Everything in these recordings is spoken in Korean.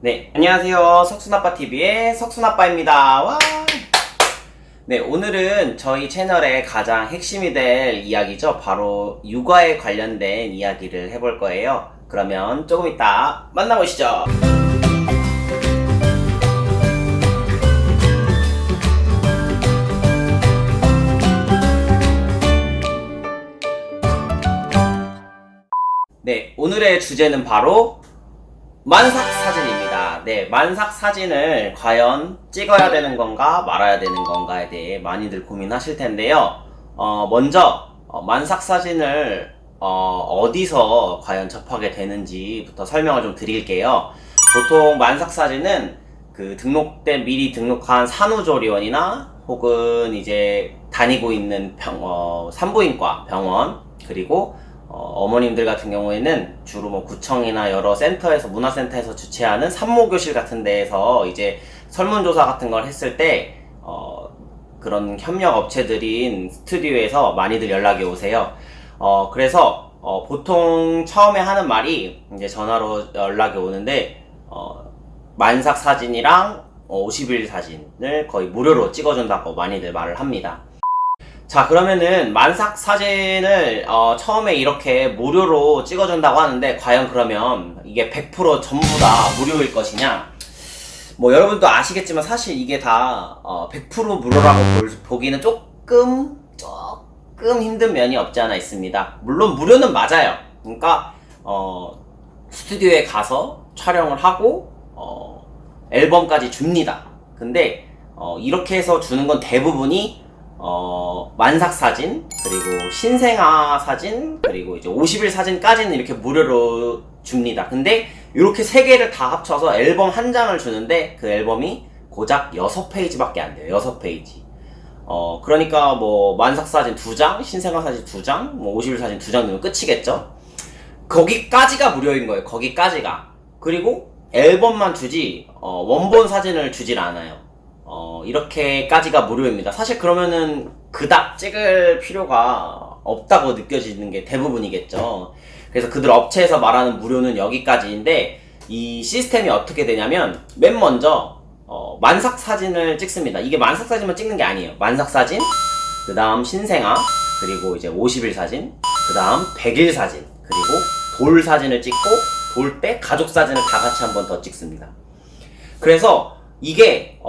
네, 안녕하세요. 석순아빠TV의 석순아빠입니다. 와! 네, 오늘은 저희 채널의 가장 핵심이 될 이야기죠. 바로 육아에 관련된 이야기를 해볼 거예요. 그러면 조금 이따 만나보시죠. 네, 오늘의 주제는 바로 만삭 사진입니다. 네, 만삭 사진을 과연 찍어야 되는 건가 말아야 되는 건가에 대해 많이들 고민하실 텐데요. 먼저 만삭 사진을 어디서 과연 접하게 되는지부터 설명을 좀 드릴게요. 보통 만삭 사진은 그 미리 등록한 산후조리원이나 혹은 이제 다니고 있는 산부인과 병원, 그리고 어머님들 같은 경우에는 주로 뭐 구청이나 여러 센터에서, 문화센터에서 주최하는 산모교실 같은 데에서 이제 설문조사 같은 걸 했을 때 그런 협력 업체들인 스튜디오에서 많이들 연락이 오세요. 그래서 보통 처음에 하는 말이, 이제 전화로 연락이 오는데 만삭 사진이랑 50일 사진을 거의 무료로 찍어준다고 많이들 말을 합니다. 자, 그러면은 만삭 사진을 처음에 이렇게 무료로 찍어준다고 하는데, 과연 그러면 이게 100% 전부 다 무료일 것이냐? 뭐 여러분도 아시겠지만 사실 이게 다 100% 무료라고 보기는 조금 힘든 면이 없지 않아 있습니다. 물론 무료는 맞아요. 그러니까 스튜디오에 가서 촬영을 하고 앨범까지 줍니다. 근데 이렇게 해서 주는 건 대부분이 만삭 사진, 그리고 신생아 사진, 그리고 이제 50일 사진까지는 이렇게 무료로 줍니다. 근데 이렇게 세 개를 다 합쳐서 앨범 한 장을 주는데, 그 앨범이 고작 6페이지밖에 안 돼요. 6페이지. 그러니까 뭐 만삭 사진 2장, 신생아 사진 2장, 뭐 50일 사진 2장 넣으면 끝이겠죠? 거기까지가 무료인 거예요. 거기까지가. 그리고 앨범만 주지 원본 사진을 주질 않아요. 이렇게까지가 무료입니다. 사실 그러면은 그닥 찍을 필요가 없다고 느껴지는 게 대부분이겠죠. 그래서 그들 업체에서 말하는 무료는 여기까지인데, 이 시스템이 어떻게 되냐면 맨 먼저 만삭 사진을 찍습니다. 이게 만삭 사진만 찍는 게 아니에요. 만삭 사진, 그 다음 신생아, 그리고 이제 50일 사진, 그 다음 100일 사진, 그리고 돌 사진을 찍고 돌 때 가족 사진을 다 같이 한 번 더 찍습니다. 그래서 이게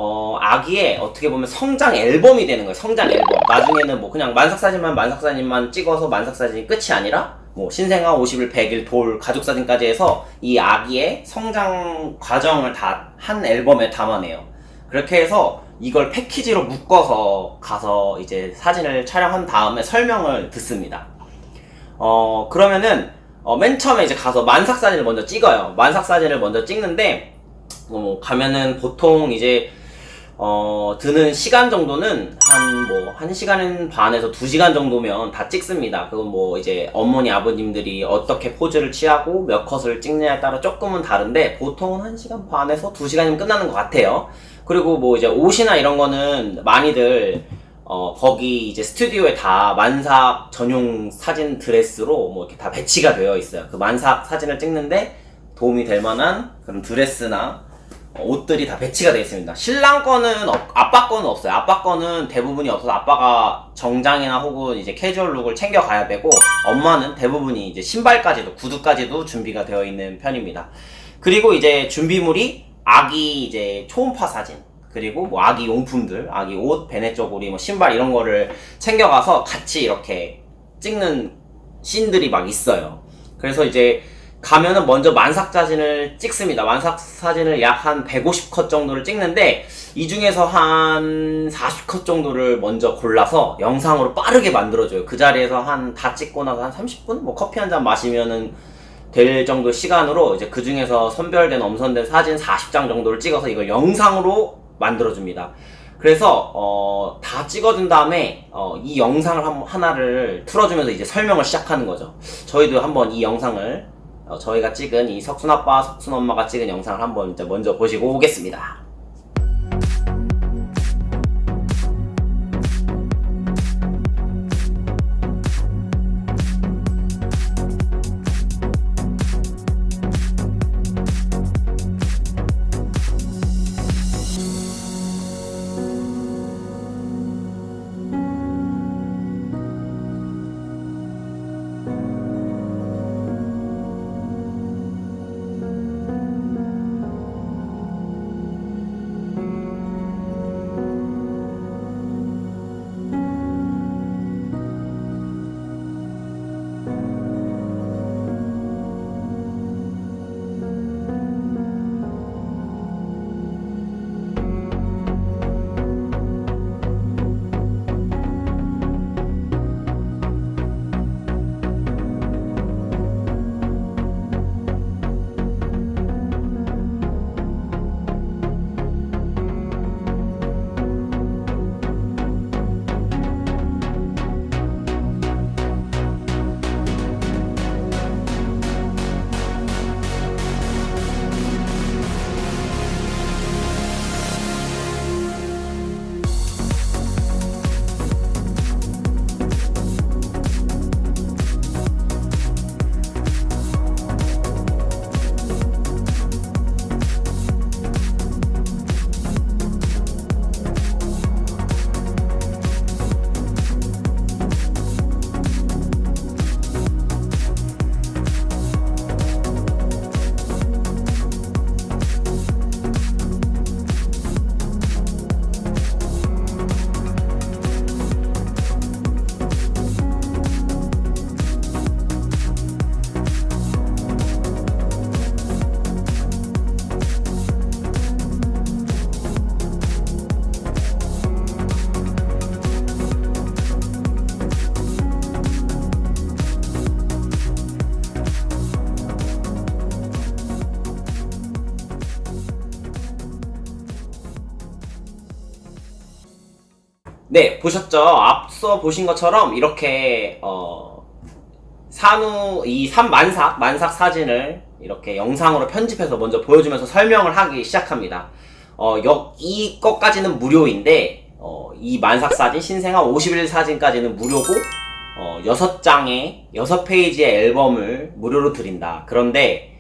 아기의 어떻게 보면 성장 앨범이 되는 거예요. 성장 앨범. 나중에는 뭐 그냥 만삭 사진만 찍어서 만삭 사진이 끝이 아니라 뭐 신생아, 50일, 100일, 돌, 가족 사진까지 해서 이 아기의 성장 과정을 다 한 앨범에 담아내요. 그렇게 해서 이걸 패키지로 묶어서 가서 이제 사진을 촬영한 다음에 설명을 듣습니다. 그러면은 맨 처음에 이제 가서 만삭 사진을 먼저 찍어요. 만삭 사진을 먼저 찍는데 가면은 보통 이제 드는 시간 정도는 한 1시간 반에서 2시간 정도면 다 찍습니다. 그건 뭐 이제 어머니 아버님들이 어떻게 포즈를 취하고 몇 컷을 찍느냐에 따라 조금은 다른데, 보통은 1시간 반에서 2시간이면 끝나는 것 같아요. 그리고 뭐 이제 옷이나 이런 거는 많이들 거기 이제 스튜디오에 다 만삭 전용 사진 드레스로 뭐 이렇게 다 배치가 되어 있어요. 그 만삭 사진을 찍는데 도움이 될 만한 그런 드레스나 옷들이 다 배치가 되어 있습니다. 신랑 거는 아빠 거는 없어요. 아빠 거는 대부분이 없어서 아빠가 정장이나 혹은 이제 캐주얼 룩을 챙겨 가야 되고, 엄마는 대부분이 이제 신발까지도, 구두까지도 준비가 되어 있는 편입니다. 그리고 이제 준비물이 아기 이제 초음파 사진, 그리고 뭐 아기 용품들, 아기 옷, 배냇저고리, 뭐 신발 이런 거를 챙겨가서 같이 이렇게 찍는 씬들이 막 있어요. 그래서 이제 가면은 먼저 만삭 사진을 찍습니다. 만삭 사진을 약 한 150컷 정도를 찍는데, 이 중에서 한 40컷 정도를 먼저 골라서 영상으로 빠르게 만들어줘요. 그 자리에서 다 찍고 나서 한 30분? 뭐 커피 한 잔 마시면은 될 정도 시간으로 이제 그 중에서 선별된, 엄선된 사진 40장 정도를 찍어서 이걸 영상으로 만들어줍니다. 그래서 다 찍어준 다음에 이 영상을 하나를 틀어주면서 이제 설명을 시작하는 거죠. 저희도 한번 이 영상을 저희가 찍은 이 석순아빠, 석순엄마가 찍은 영상을 한번 이제 먼저 보시고 오겠습니다. 네, 보셨죠? 앞서 보신 것처럼 이렇게 만삭 사진을 이렇게 영상으로 편집해서 먼저 보여주면서 설명을 하기 시작합니다. 이것까지는 무료인데 이 만삭 사진, 신생아 50일 사진까지는 무료고 6장의 6페이지의 앨범을 무료로 드린다. 그런데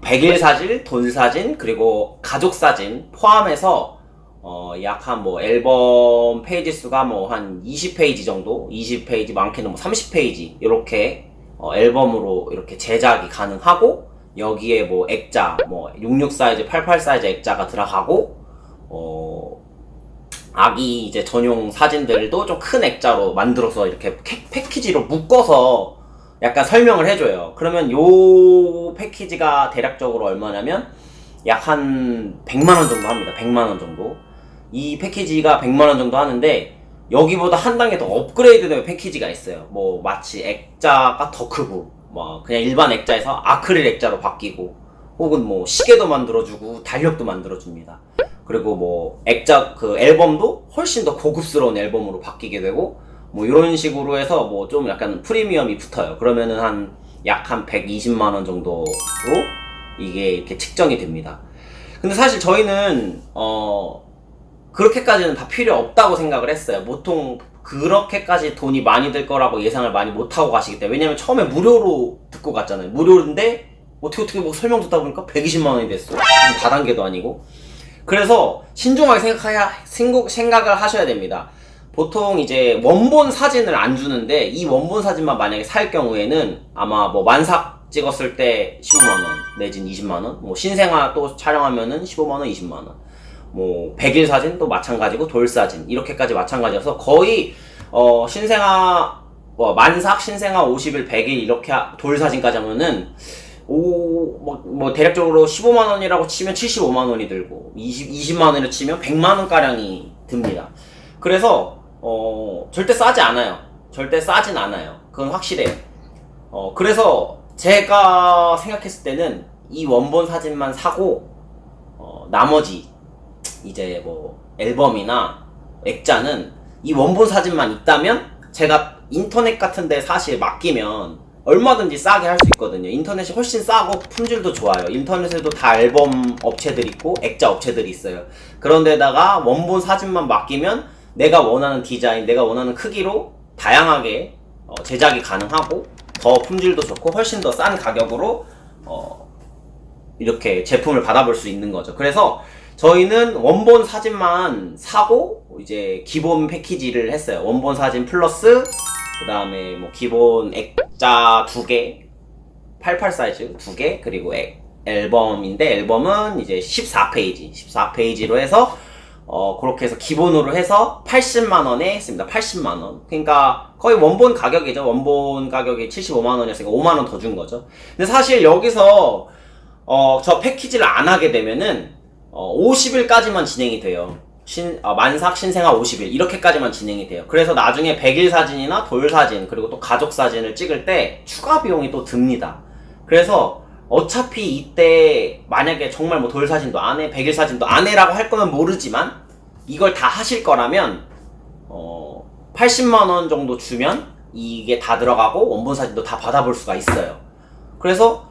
100일 사진, 돌 사진, 그리고 가족 사진 포함해서 약 한 뭐 앨범 페이지 수가 뭐 한 20페이지 정도, 20페이지 많게는 뭐 30페이지 이렇게 앨범으로 이렇게 제작이 가능하고, 여기에 뭐 액자, 뭐 66 사이즈, 88 사이즈 액자가 들어가고, 아기 이제 전용 사진들도 좀 큰 액자로 만들어서 이렇게 패키지로 묶어서 약간 설명을 해줘요. 그러면 요 패키지가 대략적으로 얼마냐면 약 한 100만원 정도 합니다. 100만원 정도. 이 패키지가 100만원 정도 하는데, 여기보다 한 단계 더 업그레이드된 패키지가 있어요. 뭐 마치 액자가 더 크고, 뭐 그냥 일반 액자에서 아크릴 액자로 바뀌고, 혹은 뭐 시계도 만들어주고 달력도 만들어줍니다. 그리고 뭐 액자 그 앨범도 훨씬 더 고급스러운 앨범으로 바뀌게 되고, 뭐 이런 식으로 해서 뭐 좀 약간 프리미엄이 붙어요. 그러면은 약 한 120만원 정도로 이게 이렇게 측정이 됩니다. 근데 사실 저희는 그렇게까지는 다 필요 없다고 생각을 했어요. 보통 그렇게까지 돈이 많이 들 거라고 예상을 많이 못하고 가시기 때문에. 왜냐면 처음에 무료로 듣고 갔잖아요. 무료인데 어떻게 뭐 설명 듣다 보니까 120만원이 됐어. 다단계도 아니고. 그래서 신중하게 생각을 하셔야 됩니다. 보통 이제 원본 사진을 안 주는데, 이 원본 사진만 만약에 살 경우에는 아마 뭐 만삭 찍었을 때 15만원 내진 20만원, 뭐 신생아 또 촬영하면은 15만원, 20만원, 뭐 100일 사진 또 마찬가지고, 돌 사진 이렇게까지 마찬가지여서 거의 신생아 만삭, 신생아 50일, 100일 이렇게 돌 사진까지 하면은 뭐 대략적으로 15만원이라고 치면 75만원이 들고, 20만원을 치면 100만원가량이 듭니다. 그래서 절대 싸지 않아요. 절대 싸진 않아요. 그건 확실해요. 그래서 제가 생각했을 때는 이 원본 사진만 사고, 나머지 이제 뭐 앨범이나 액자는 이 원본 사진만 있다면, 제가 인터넷 같은데 사실 맡기면 얼마든지 싸게 할 수 있거든요. 인터넷이 훨씬 싸고 품질도 좋아요. 인터넷에도 다 앨범 업체들이 있고 액자 업체들이 있어요. 그런데다가 원본 사진만 맡기면 내가 원하는 디자인, 내가 원하는 크기로 다양하게 제작이 가능하고, 더 품질도 좋고 훨씬 더 싼 가격으로 이렇게 제품을 받아볼 수 있는 거죠. 그래서 저희는 원본 사진만 사고 이제 기본 패키지를 했어요. 원본 사진 플러스 그 다음에 뭐 기본 액자 2개, 88 사이즈 2개, 그리고 앨범인데, 앨범은 이제 14페이지로 해서 그렇게 해서 기본으로 해서 80만원에 했습니다. 80만원. 그러니까 거의 원본 가격이죠. 원본 가격이 75만원이었으니까 5만원 더 준 거죠. 근데 사실 여기서 저 패키지를 안 하게 되면은 50일까지만 진행이 돼요. 만삭, 신생아 50일 이렇게까지만 진행이 돼요. 그래서 나중에 100일 사진이나 돌 사진, 그리고 또 가족 사진을 찍을 때 추가 비용이 또 듭니다. 그래서 어차피 이때 만약에 정말 뭐 돌 사진도 안 해, 100일 사진도 안 해라고 할 거면 모르지만, 이걸 다 하실 거라면 80만원 정도 주면 이게 다 들어가고 원본 사진도 다 받아볼 수가 있어요. 그래서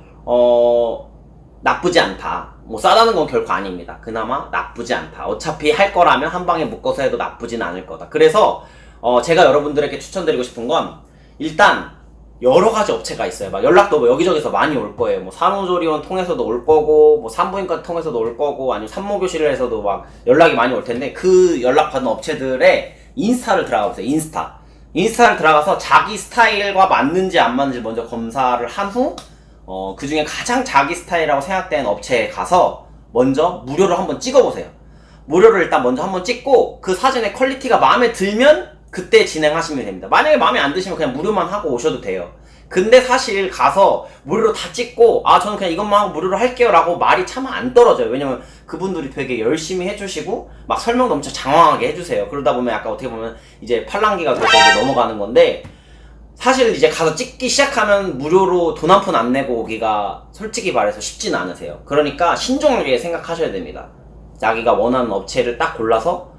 나쁘지 않다. 뭐 싸다는 건 결코 아닙니다. 그나마 나쁘지 않다. 어차피 할 거라면 한 방에 묶어서 해도 나쁘진 않을 거다. 그래서 제가 여러분들에게 추천드리고 싶은 건, 일단 여러 가지 업체가 있어요. 막 연락도 뭐 여기저기서 많이 올 거예요. 뭐 산후조리원 통해서도 올 거고, 뭐 산부인과 통해서도 올 거고, 아니면 산모교실에서도 막 연락이 많이 올 텐데, 그 연락받는 업체들의 인스타를 들어가 보세요. 인스타를 들어가서 자기 스타일과 맞는지 안 맞는지 먼저 검사를 한 후, 그 중에 가장 자기 스타일이라고 생각되는 업체에 가서 먼저 무료로 한번 찍어보세요. 무료로 일단 먼저 한번 찍고, 그 사진의 퀄리티가 마음에 들면 그때 진행하시면 됩니다. 만약에 마음에 안 드시면 그냥 무료만 하고 오셔도 돼요. 근데 사실 가서 무료로 다 찍고, 저는 그냥 이것만 하고 무료로 할게요 라고 말이 참 안 떨어져요. 왜냐면 그분들이 되게 열심히 해주시고 막 설명도 엄청 장황하게 해주세요. 그러다 보면 약간 어떻게 보면 이제 팔랑귀가 돼서 이제 넘어가는 건데, 사실 이제 가서 찍기 시작하면 무료로 돈 한 푼 안 내고 오기가 솔직히 말해서 쉽진 않으세요. 그러니까 신중하게 생각하셔야 됩니다. 자기가 원하는 업체를 딱 골라서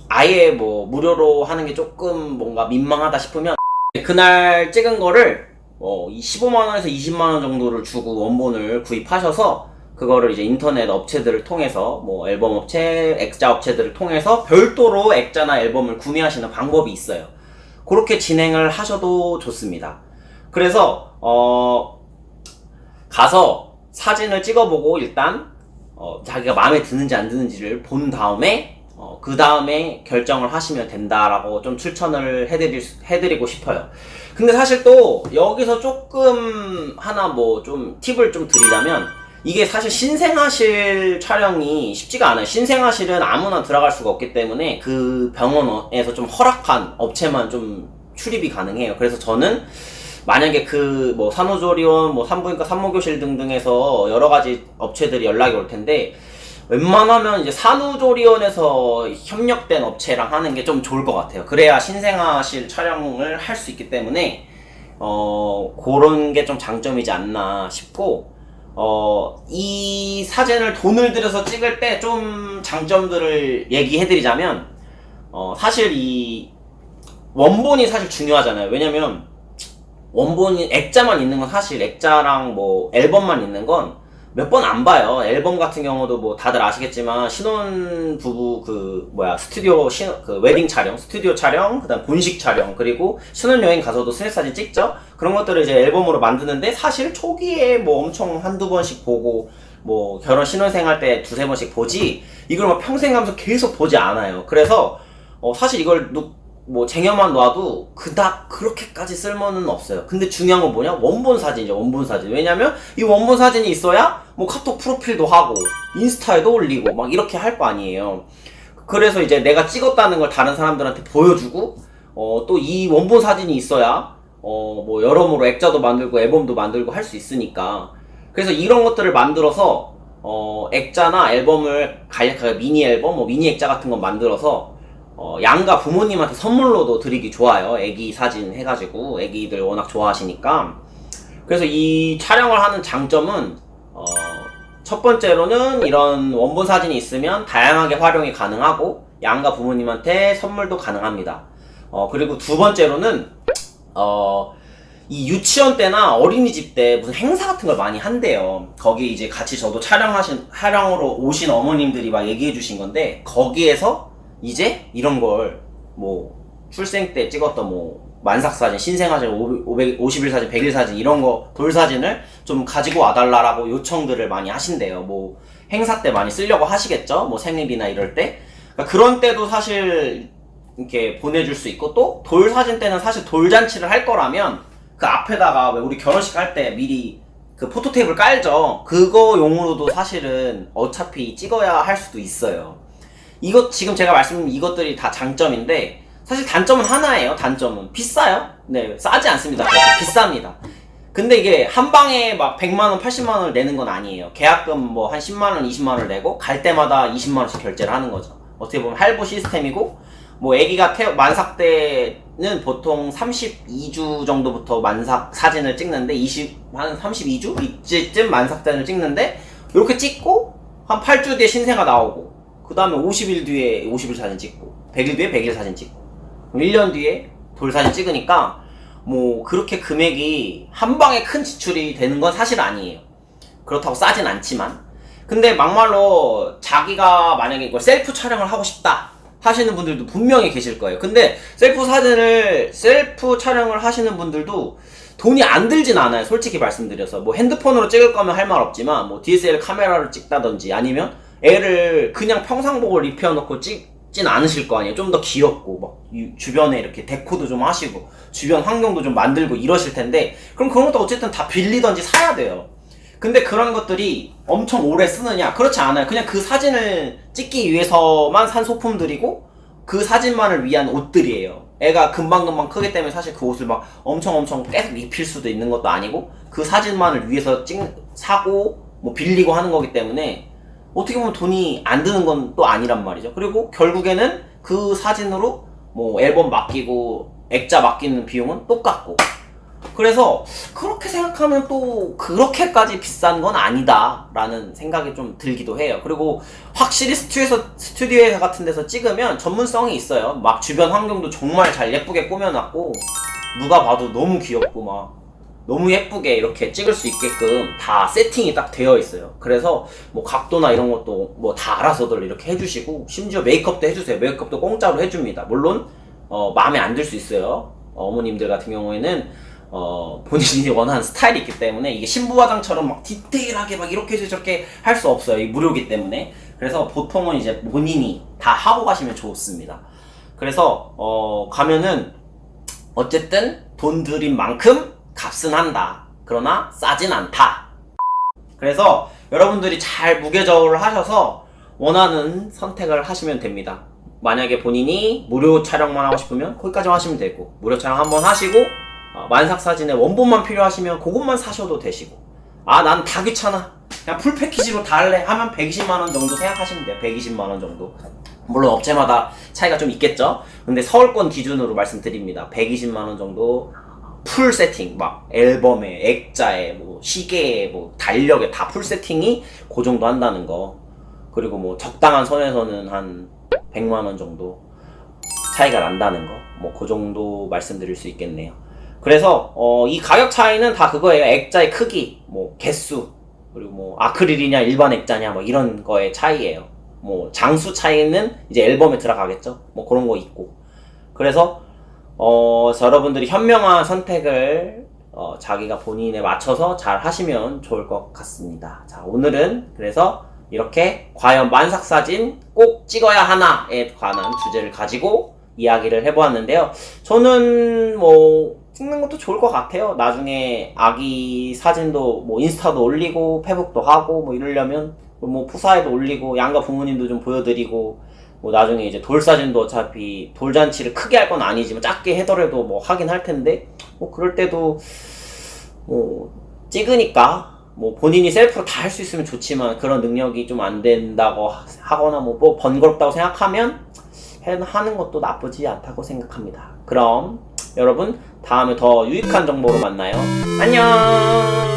아예 뭐 무료로 하는 게 조금 뭔가 민망하다 싶으면 그날 찍은 거를 이 15만원에서 20만원 정도를 주고 원본을 구입하셔서 그거를 이제 인터넷 업체들을 통해서 뭐 앨범 업체, 액자 업체들을 통해서 별도로 액자나 앨범을 구매하시는 방법이 있어요. 그렇게 진행을 하셔도 좋습니다. 그래서 가서 사진을 찍어보고 일단 자기가 마음에 드는지 안 드는지를 본 다음에 그 다음에 결정을 하시면 된다라고 좀 추천을 해드리고 싶어요. 근데 사실 또 여기서 조금 하나 뭐 좀 팁을 좀 드리자면, 이게 사실 신생아실 촬영이 쉽지가 않아요. 신생아실은 아무나 들어갈 수가 없기 때문에 그 병원에서 좀 허락한 업체만 좀 출입이 가능해요. 그래서 저는 만약에 그 뭐 산후조리원, 뭐 산부인과 산모교실 등등에서 여러 가지 업체들이 연락이 올 텐데, 웬만하면 이제 산후조리원에서 협력된 업체랑 하는 게 좀 좋을 것 같아요. 그래야 신생아실 촬영을 할 수 있기 때문에 그런 게 좀 장점이지 않나 싶고, 이 사진을 돈을 들여서 찍을 때 좀 장점들을 얘기해드리자면, 사실 이 원본이 사실 중요하잖아요. 왜냐면 원본이 액자만 있는 건, 사실 액자랑 뭐 앨범만 있는 건 몇 번 안 봐요. 앨범 같은 경우도 뭐 다들 아시겠지만 신혼부부 스튜디오 웨딩 촬영, 스튜디오 촬영, 그다음 본식 촬영, 그리고 신혼여행 가서도 스냅사진 찍죠. 그런 것들을 이제 앨범으로 만드는데, 사실 초기에 뭐 엄청 한두 번씩 보고 뭐 결혼 신혼생 할 때 두세 번씩 보지, 이걸 막 평생 가면서 계속 보지 않아요. 그래서 사실 이걸 뭐 쟁여만 놔도 그닥 그렇게까지 쓸모는 없어요. 근데 중요한 건 뭐냐? 원본 사진이죠. 원본 사진. 왜냐면 이 원본 사진이 있어야 뭐 카톡 프로필도 하고 인스타에도 올리고 막 이렇게 할 거 아니에요. 그래서 이제 내가 찍었다는 걸 다른 사람들한테 보여주고, 또 이 원본 사진이 있어야 뭐 여러모로 액자도 만들고 앨범도 만들고 할 수 있으니까. 그래서 이런 것들을 만들어서 액자나 앨범을 간략하게 미니 앨범, 뭐 미니 액자 같은 거 만들어서 양가 부모님한테 선물로도 드리기 좋아요. 애기 사진 해가지고, 애기들 워낙 좋아하시니까. 그래서 이 촬영을 하는 장점은 첫 번째로는 이런 원본 사진이 있으면 다양하게 활용이 가능하고 양가 부모님한테 선물도 가능합니다. 그리고 두 번째로는 이 유치원 때나 어린이집 때 무슨 행사 같은 걸 많이 한대요. 거기 이제 같이 저도 촬영으로 오신 어머님들이 막 얘기해 주신 건데, 거기에서 이제 이런 걸 뭐 출생 때 찍었던 뭐 만삭사진, 신생아진, 50일 사진, 100일 사진, 이런 거 돌사진을 좀 가지고 와달라라고 요청들을 많이 하신대요. 뭐 행사 때 많이 쓰려고 하시겠죠? 뭐 생일이나 이럴 때. 그러니까 그런 때도 사실 이렇게 보내줄 수 있고, 또 돌사진 때는 사실 돌잔치를 할 거라면 그 앞에다가 왜 우리 결혼식 할 때 미리 그 포토테이프를 깔죠. 그거 용으로도 사실은 어차피 찍어야 할 수도 있어요. 지금 제가 말씀드린 이것들이 다 장점인데, 사실 단점은 하나예요. 단점은 비싸요. 네, 싸지 않습니다. 비쌉니다. 근데 이게 한 방에 막 100만원, 80만원을 내는 건 아니에요. 계약금 뭐 한 10만원, 20만원을 내고 갈 때마다 20만원씩 결제를 하는 거죠. 어떻게 보면 할부 시스템이고, 뭐 애기가 만삭 때는 보통 32주 정도부터 만삭 사진을 찍는데, 한 32주? 이쯤 만삭 사진을 찍는데, 이렇게 찍고 한 8주 뒤에 신생아 나오고, 그 다음에 50일 뒤에 50일 사진 찍고, 100일 뒤에 100일 사진 찍고, 1년 뒤에 돌사진 찍으니까 뭐 그렇게 금액이 한 방에 큰 지출이 되는 건 사실 아니에요. 그렇다고 싸진 않지만. 근데 막말로 자기가 만약에 이걸 셀프 촬영을 하고 싶다 하시는 분들도 분명히 계실 거예요. 근데 셀프 촬영을 하시는 분들도 돈이 안 들진 않아요. 솔직히 말씀드려서. 뭐 핸드폰으로 찍을 거면 할 말 없지만, 뭐 DSLR 카메라를 찍다든지, 아니면 애를 그냥 평상복을 입혀놓고 찍진 않으실 거 아니에요. 좀 더 귀엽고 막 주변에 이렇게 데코도 좀 하시고 주변 환경도 좀 만들고 이러실 텐데, 그럼 그런 것도 어쨌든 다 빌리던지 사야 돼요. 근데 그런 것들이 엄청 오래 쓰느냐? 그렇지 않아요. 그냥 그 사진을 찍기 위해서만 산 소품들이고, 그 사진만을 위한 옷들이에요. 애가 금방금방 크기 때문에 사실 그 옷을 막 엄청 계속 입힐 수도 있는 것도 아니고, 그 사진만을 위해서 사고 뭐 빌리고 하는 거기 때문에 어떻게 보면 돈이 안 드는 건 또 아니란 말이죠. 그리고 결국에는 그 사진으로 뭐 앨범 맡기고 액자 맡기는 비용은 똑같고, 그래서 그렇게 생각하면 또 그렇게까지 비싼 건 아니다 라는 생각이 좀 들기도 해요. 그리고 확실히 스튜디오 같은 데서 찍으면 전문성이 있어요. 막 주변 환경도 정말 잘 예쁘게 꾸며놨고 누가 봐도 너무 귀엽고 막 너무 예쁘게 이렇게 찍을 수 있게끔 다 세팅이 딱 되어 있어요. 그래서 뭐 각도나 이런 것도 뭐 다 알아서들 이렇게 해주시고, 심지어 메이크업도 해주세요. 메이크업도 공짜로 해줍니다. 물론 마음에 안 들 수 있어요. 어머님들 같은 경우에는 본인이 원하는 스타일이 있기 때문에 이게 신부 화장처럼 막 디테일하게 막 이렇게 해서 저렇게 할 수 없어요. 이 무료이기 때문에. 그래서 보통은 이제 본인이 다 하고 가시면 좋습니다. 그래서 가면은 어쨌든 돈 들인 만큼 값은 한다. 그러나 싸진 않다. 그래서 여러분들이 잘 무게저울을 하셔서 원하는 선택을 하시면 됩니다. 만약에 본인이 무료 촬영만 하고 싶으면 거기까지만 하시면 되고, 무료 촬영 한번 하시고 만삭 사진의 원본만 필요하시면 그것만 사셔도 되시고, 난 다 귀찮아 그냥 풀 패키지로 다 할래 하면 120만원 정도 생각하시면 돼요. 120만원 정도. 물론 업체마다 차이가 좀 있겠죠. 근데 서울권 기준으로 말씀드립니다. 120만원 정도 풀 세팅, 막 앨범에, 액자에, 뭐 시계에, 뭐 달력에 다 풀 세팅이 그 정도 한다는 거. 그리고 뭐 적당한 선에서는 한 100만원 정도 차이가 난다는 거. 뭐 그 정도 말씀드릴 수 있겠네요. 그래서 이 가격 차이는 다 그거예요. 액자의 크기, 뭐 개수, 그리고 뭐 아크릴이냐 일반 액자냐 뭐 이런 거의 차이예요. 뭐 장수 차이는 이제 앨범에 들어가겠죠. 뭐 그런 거 있고. 그래서 여러분들이 현명한 선택을 자기가 본인에 맞춰서 잘 하시면 좋을 것 같습니다. 자, 오늘은 그래서 이렇게 과연 만삭 사진 꼭 찍어야 하나에 관한 주제를 가지고 이야기를 해보았는데요. 저는 뭐 찍는 것도 좋을 것 같아요. 나중에 아기 사진도 뭐 인스타도 올리고 페북도 하고 뭐 이러려면 뭐 푸사에도 올리고 양가 부모님도 좀 보여드리고, 뭐 나중에 이제 돌 사진도 어차피 돌잔치를 크게 할 건 아니지만 작게 해더라도 뭐 하긴 할 텐데, 뭐 그럴 때도 뭐 찍으니까 뭐 본인이 셀프로 다 할 수 있으면 좋지만 그런 능력이 좀 안 된다고 하거나 뭐 번거롭다고 생각하면 하는 것도 나쁘지 않다고 생각합니다. 그럼 여러분 다음에 더 유익한 정보로 만나요. 안녕.